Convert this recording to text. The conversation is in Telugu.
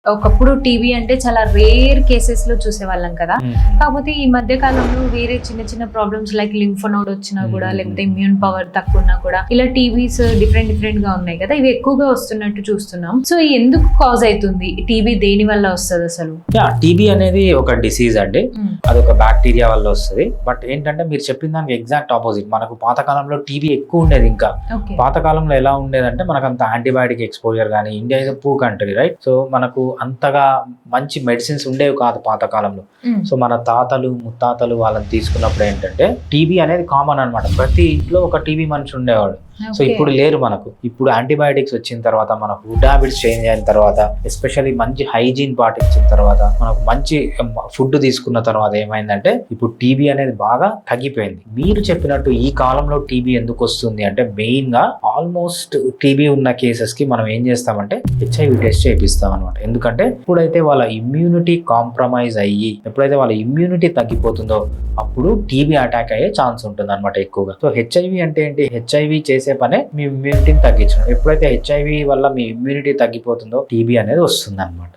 ఒకప్పుడు టీబీ అంటే చాలా రేర్ కేసెస్ లో చూసేవాళ్ళం కదా. కాకపోతే ఈ మధ్య కాలంలో వేరే చిన్న చిన్న ప్రాబ్లమ్స్ లైక్ లింఫోనోడ్ వచ్చినా కూడా, లేకపోతే ఇమ్యూన్ పవర్ తక్కువ ఉన్నా కూడా ఇలా టీబీస్ డిఫరెంట్ గా ఉన్నాయి కదా, ఇవి ఎక్కువగా వస్తున్నట్టు చూస్తున్నాం. సో ఎందుకు కాజ్ అవుతుంది టీబీ, దేని వల్ల వస్తుంది అసలు? టీబీ అనేది ఒక డిసీజ్ అండి, అది ఒక బ్యాక్టీరియా వల్ల వస్తుంది. బట్ ఏంటంటే మీరు చెప్పిన దానికి ఎగ్జాక్ట్ ఆపోజిట్. మనకు పాతకాలంలో టీబీ ఎక్కువ ఉండేది. ఇంకా పాతకాలంలో ఎలా ఉండేదంటే మనకు అంత యాంటీబయాటిక్ ఎక్స్పోజర్ కానీ, India is poor country right. So మనకు అంతగా మంచి మెడిసిన్స్ ఉండేవి కాదు పాతకాలంలో. సో మన తాతలు ముత్తాతలు వాళ్ళని తీసుకున్నప్పుడు ఏంటంటే టీబీ అనేది కామన్ అనమాట. ప్రతి ఇంట్లో ఒక టీబీ మనిషి ఉండేవాడు. సో ఇప్పుడు లేరు మనకు. ఇప్పుడు యాంటీబయాటిక్స్ వచ్చిన తర్వాత, మన ఫుడ్ హ్యాబిట్స్ చేంజ్ అయిన తర్వాత, ఎస్పెషల్లీ మంచి హైజీన్ పాటించిన తర్వాత, మనకు మంచి ఫుడ్ తీసుకున్న తర్వాత ఏమైందంటే ఇప్పుడు టీబీ అనేది బాగా తగ్గిపోయింది. మీరు చెప్పినట్టు ఈ కాలంలో టీబీ ఎందుకు వస్తుంది అంటే మెయిన్ గా ఆల్మోస్ట్ టీబీ ఉన్న కేసెస్ కి మనం ఏం చేస్తామంటే హెచ్ఐవి టెస్ట్ చేపిస్తాం అనమాట. ఎందుకంటే ఎప్పుడైతే వాళ్ళ ఇమ్యూనిటీ కాంప్రమైజ్ అయ్యి, ఎప్పుడైతే వాళ్ళ ఇమ్యూనిటీ తగ్గిపోతుందో అప్పుడు టీబీ అటాక్ అయ్యే ఛాన్స్ ఉంటుంది అనమాట ఎక్కువగా. సో హెచ్ఐవి అంటే ఏంటి? హెచ్ఐవి చేసే పనే మీ ఇమ్యూనిటీని తగ్గించడం. ఎప్పుడైతే హెచ్ఐవి వల్ల మీ ఇమ్యూనిటీ తగ్గిపోతుందో టీబీ అనేది వస్తుంది అనమాట.